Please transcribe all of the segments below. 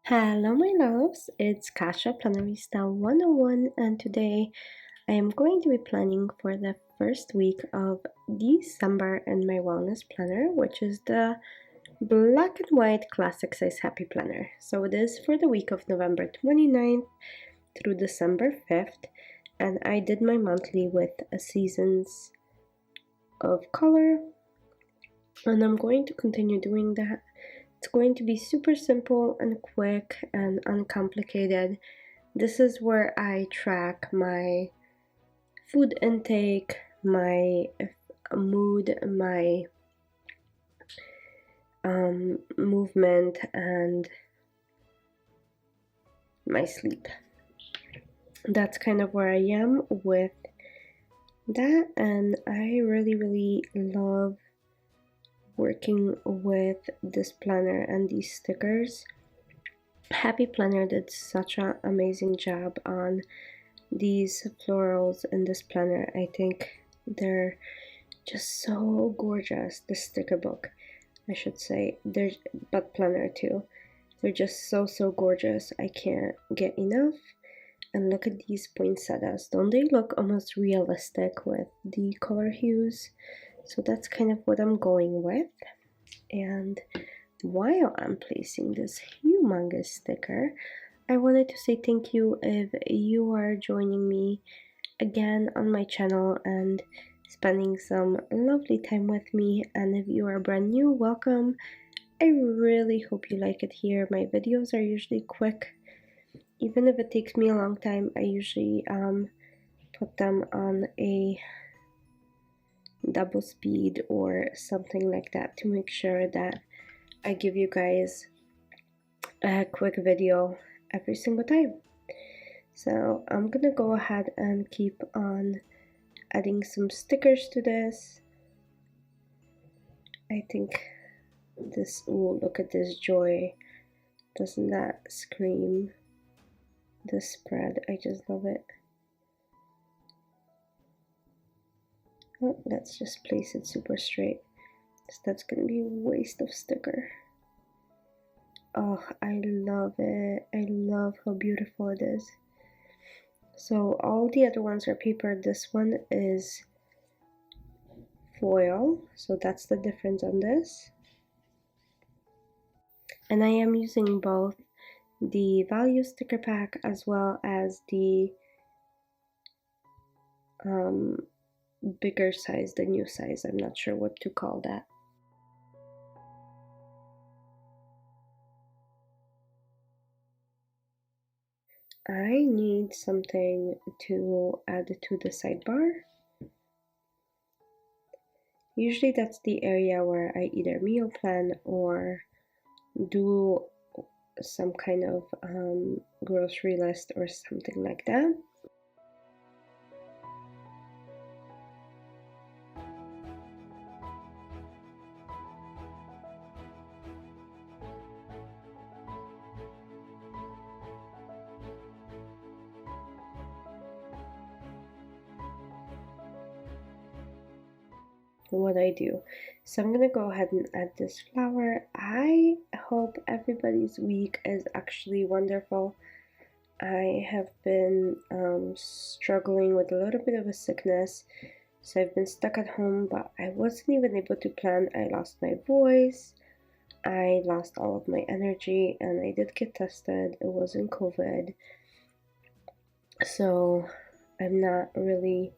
Hello my loves, it's Kasha Planarista 101 and today I am going to be planning for the first week of December in my wellness planner, which is the black and white classic size happy planner. So it is for the week of November 29th through December 5th, and I did my monthly with a seasons of color, and I'm going to continue doing that. It's going to be super simple and quick and uncomplicated. This is where I track my food intake, my mood, my movement, and my sleep. That's kind of where I am with that, and I really love working with this planner and these stickers. Happy Planner did such an amazing job on these florals in this planner. I think they're just so gorgeous. The sticker book, I should say, but planner too. They're just so gorgeous. I can't get enough. And look at these poinsettias. Don't they look almost realistic with the color hues? So that's kind of what I'm going with. And while I'm placing this humongous sticker, I wanted to say thank you if you are joining me again on my channel and spending some lovely time with me. And if you are brand new, welcome. I really hope you like it here. My videos are usually quick. Even if it takes me a long time, I usually put them on a double speed or something like that to make sure that I give you guys a quick video every single time. So I'm gonna go ahead and keep on adding some stickers to this. I think this, ooh, look at this joy. Doesn't that scream the spread? I just love it. Oh, let's just place it super straight. So that's gonna be a waste of sticker. Oh, I love it. I love how beautiful it is. So all the other ones are paper. This one is foil, so that's the difference on this. And I am using both the value sticker pack as well as the bigger size, the new size. I'm not sure what to call that. I need something to add to the sidebar. Usually that's the area where I either meal plan or do some kind of grocery list or something like that. What I do. So I'm gonna go ahead and add this flower. I hope everybody's week is actually wonderful. I have been struggling with a little bit of a sickness, so I've been stuck at home, but I wasn't even able to plan. I lost my voice, I lost all of my energy, and I did get tested. It wasn't COVID, so I'm not really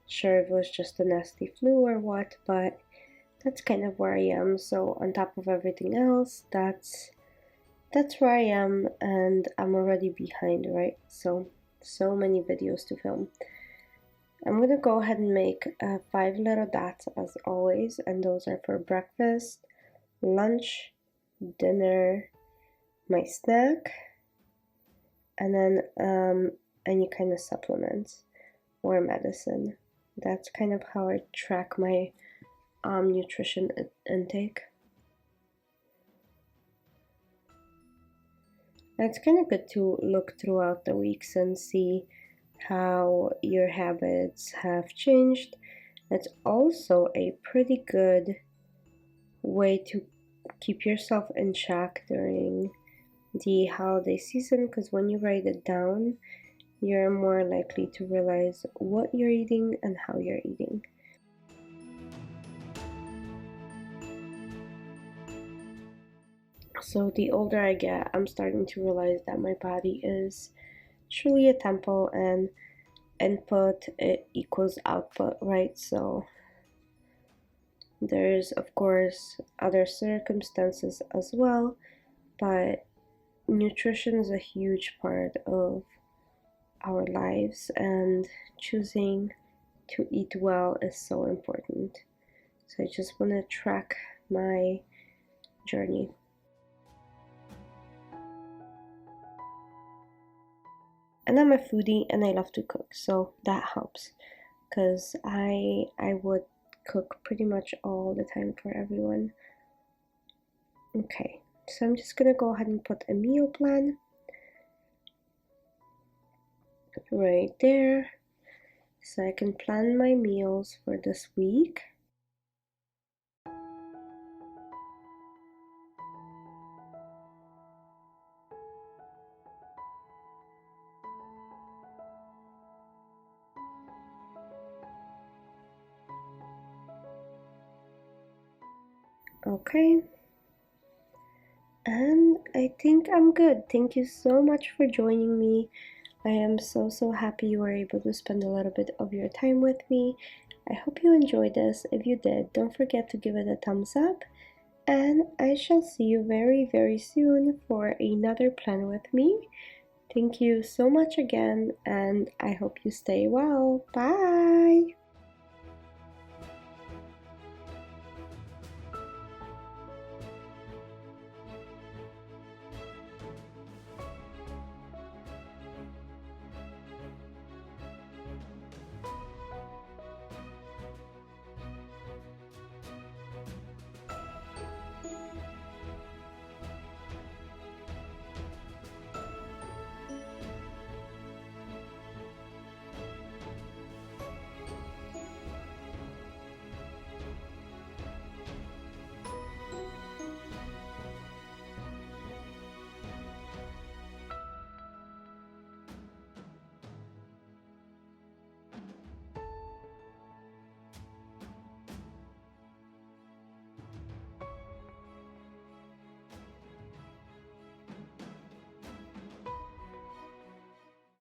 sure if it was just a nasty flu or what, but that's kind of where I am. So on top of everything else, that's where I am, and I'm already behind, right? So many videos to film. I'm gonna go ahead and make 5 little dots as always, and those are for breakfast, lunch, dinner, my snack, and then any kind of supplements or medicine. That's kind of how I track my nutrition intake. And it's kind of good to look throughout the weeks and see how your habits have changed. It's also a pretty good way to keep yourself in check during the holiday season, because when you write it down, you're more likely to realize what you're eating and how you're eating. So the older I get, I'm starting to realize that my body is truly a temple, and input it equals output, right? So there's of course other circumstances as well, but nutrition is a huge part of our lives, and choosing to eat well is so important. So I just want to track my journey. And I'm a foodie and I love to cook, so that helps, because I would cook pretty much all the time for everyone. Okay, so I'm just gonna go ahead and put a meal plan right there so I can plan my meals for this week. Okay, and I think I'm good. Thank you so much for joining me. I am so happy you were able to spend a little bit of your time with me. I hope you enjoyed this. If you did, don't forget to give it a thumbs up, and I shall see you very soon for another plan with me. Thank you so much again, and I hope you stay well. Bye!